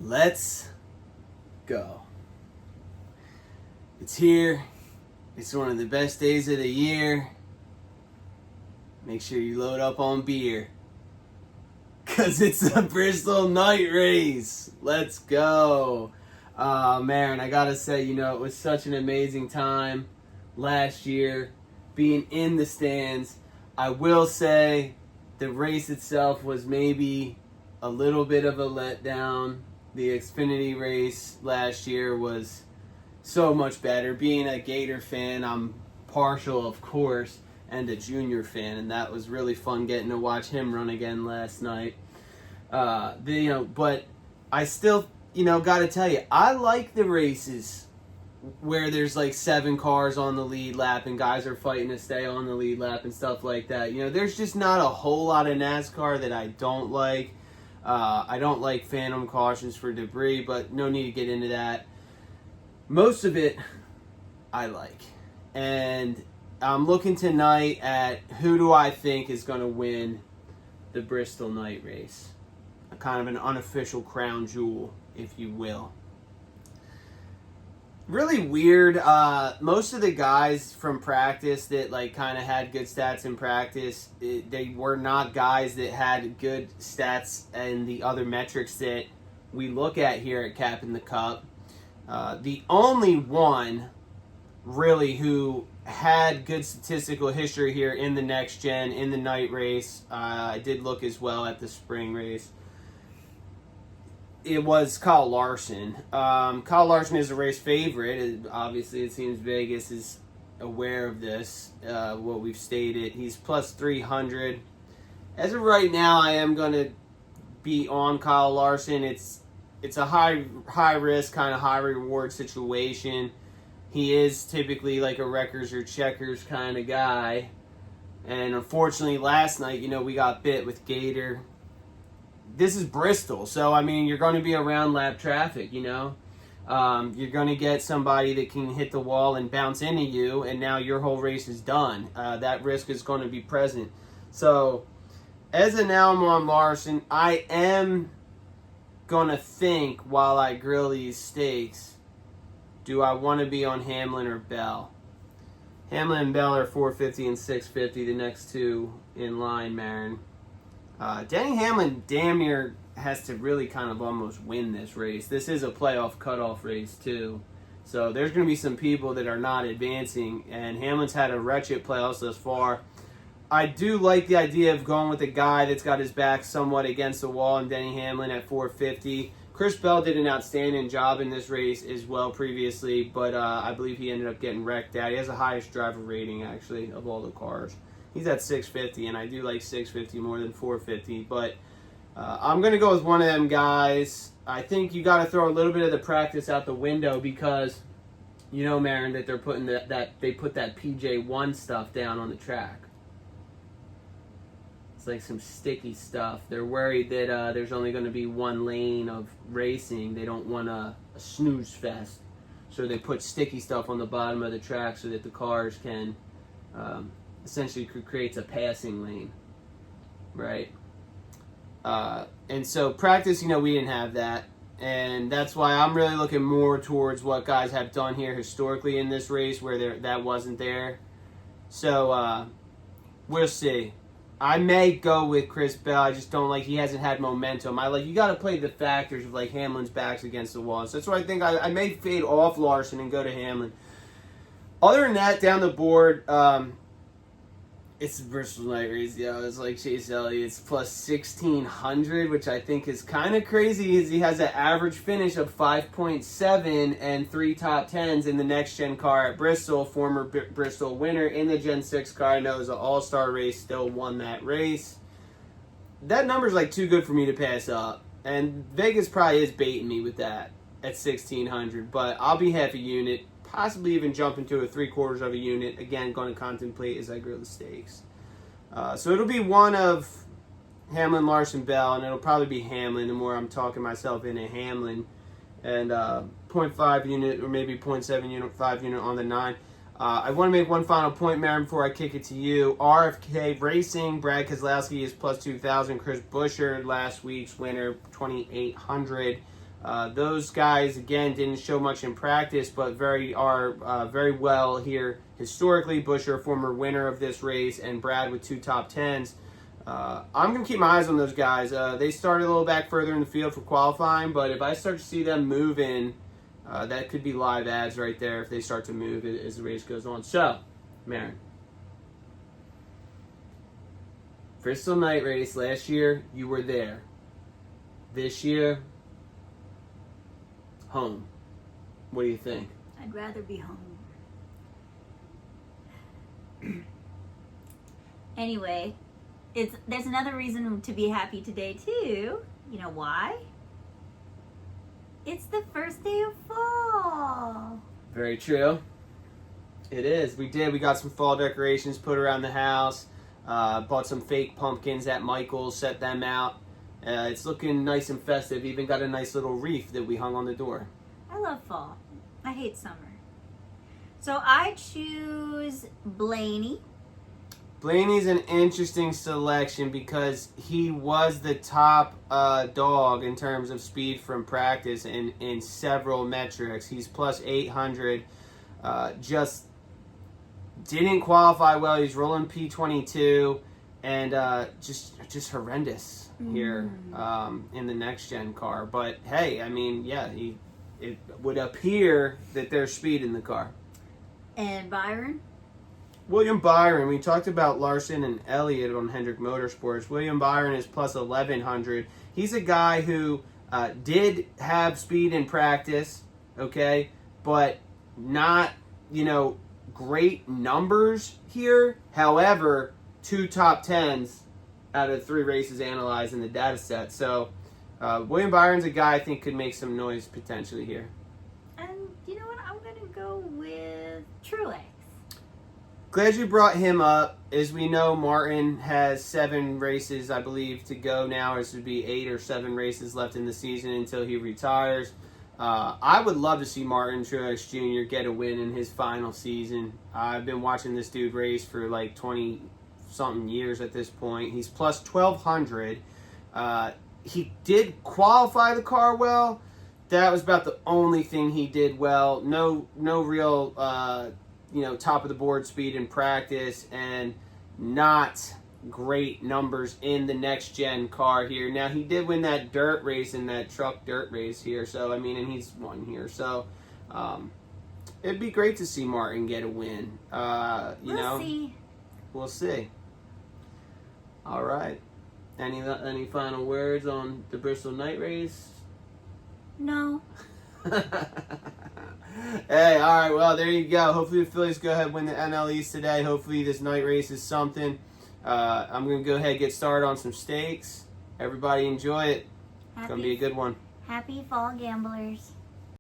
Let's go. It's here. It's one of the best days of the year. Make sure you load up on beer. Because it's the Bristol night race. Let's go. Man, I gotta say, it was such an amazing time last year being in the stands. I will say the race itself was maybe a little bit of a letdown. The Xfinity race last year was so much better. Being a Gator fan, I'm partial, of course, and a Junior fan, and that was really fun getting to watch him run again last night. But I still, got to tell you, I like the races where there's like 7 cars on the lead lap and guys are fighting to stay on the lead lap and stuff like that. There's just not a whole lot of NASCAR that I don't like. I don't like phantom cautions for debris, but no need to get into that. Most of it I like. And I'm looking tonight at who do I think is going to win the Bristol night race. A kind of an unofficial crown jewel, if you will. Really weird. Most of the guys from practice that kind of had good stats in practice, they were not guys that had good stats and the other metrics that we look at here at Capping the Cup. The only one really who had good statistical history here in the next gen, in the night race, I did look as well at the spring race, it was Kyle Larson. Kyle Larson is a race favorite. Obviously, it seems Vegas is aware of this, what we've stated. He's plus 300. As of right now, I am going to be on Kyle Larson. It's a high risk, kind of high reward situation. He is typically like a wreckers or checkers kind of guy. And unfortunately, last night, we got bit with Gator. This is Bristol, so you're going to be around lap traffic, You're going to get somebody that can hit the wall and bounce into you, and now your whole race is done. That risk is going to be present. So, as of now, I'm on Larson. I am going to think while I grill these steaks, do I want to be on Hamlin or Bell? Hamlin and Bell are 450 and 650, the next two in line, Marin. Denny Hamlin damn near has to really kind of almost win this race. This is a playoff cutoff race too. So there's going to be some people that are not advancing, and Hamlin's had a wretched playoffs thus far. I do like the idea of going with a guy that's got his back somewhat against the wall, and Denny Hamlin at 450. Chris Bell did an outstanding job in this race as well previously, but I believe he ended up getting wrecked out. He has the highest driver rating, actually, of all the cars. He's at 650, and I do like 650 more than 450. But I'm going to go with one of them guys. I think you got to throw a little bit of the practice out the window because, Marin, that they're putting they put that PJ1 stuff down on the track. It's like some sticky stuff. They're worried that there's only going to be one lane of racing. They don't want a snooze fest. So they put sticky stuff on the bottom of the track so that the cars can... essentially creates a passing lane, right? And so practice, we didn't have that. And that's why I'm really looking more towards what guys have done here historically in this race where that wasn't there. So we'll see. I may go with Chris Bell. I just don't he hasn't had momentum. You got to play the factors of Hamlin's back's against the wall. So that's why I think I may fade off Larson and go to Hamlin. Other than that, down the board, it's the Bristol night race, It's like Chase Elliott's plus 1,600, which I think is kind of crazy. He has an average finish of 5.7 and 3 top 10s in the next-gen car at Bristol. Former Bristol winner in the Gen 6 car. I know it was an all-star race, still won that race. That number's too good for me to pass up. And Vegas probably is baiting me with that at 1,600. But I'll be half a unit. Possibly even jump into a 3/4 of a unit. Again, going to contemplate as I grill the steaks. So it'll be one of Hamlin, Larson, Bell, and it'll probably be Hamlin the more I'm talking myself into Hamlin. And 0.5 unit or maybe 0.7 unit, 5 unit on the 9. I want to make one final point, Marin, before I kick it to you. RFK Racing, Brad Keselowski is plus 2,000. Chris Buescher, last week's winner, 2,800. Those guys, again, didn't show much in practice, but very well here historically. Busher, a former winner of this race, and Brad with 2 top 10s. I'm going to keep my eyes on those guys. They started a little back further in the field for qualifying, but if I start to see them moving, that could be live ads right there if they start to move as the race goes on. So, Marin. Bristol night race last year, you were there. This year, home. What do you think? I'd rather be home. Anyway, there's another reason to be happy today too. You know why? It's the first day of fall. Very true. It is. We got some fall decorations put around the house. Bought some fake pumpkins at Michael's, set them out. It's looking nice and festive. Even got a nice little wreath that we hung on the door. I love fall. I hate summer. So I choose Blaney. Blaney's an interesting selection because he was the top dog in terms of speed from practice in several metrics. He's plus 800. Just didn't qualify well. He's rolling P22 and just horrendous here in the next gen car. But hey, I mean, yeah, it would appear that there's speed in the car. And Byron? William Byron. We talked about Larson and Elliott on Hendrick Motorsports. William Byron is plus 1100. He's a guy who did have speed in practice, okay, but not, great numbers here. However, 2 top 10s out of 3 races analyzed in the data set. So William Byron's a guy I think could make some noise potentially here. And you know what? I'm going to go with Truex. Glad you brought him up. As we know, Martin has 7 races, I believe, to go now. This would be 8 or 7 races left in the season until he retires. I would love to see Martin Truex Jr. get a win in his final season. I've been watching this dude race for like 20-something years at this point. He's plus 1,200. He did qualify the car well. That was about the only thing he did well. No real, top of the board speed in practice, and not great numbers in the next gen car here. Now he did win that dirt race in that truck dirt race here, so I mean, and he's won here, so it'd be great to see Martin get a win. We'll see. All right. Any final words on the Bristol night race? No. Hey, all right, well, there you go. Hopefully the Phillies go ahead and win the NL East today. Hopefully this night race is something. I'm going to go ahead and get started on some steaks. Everybody enjoy it. It's going to be a good one. Happy fall, gamblers.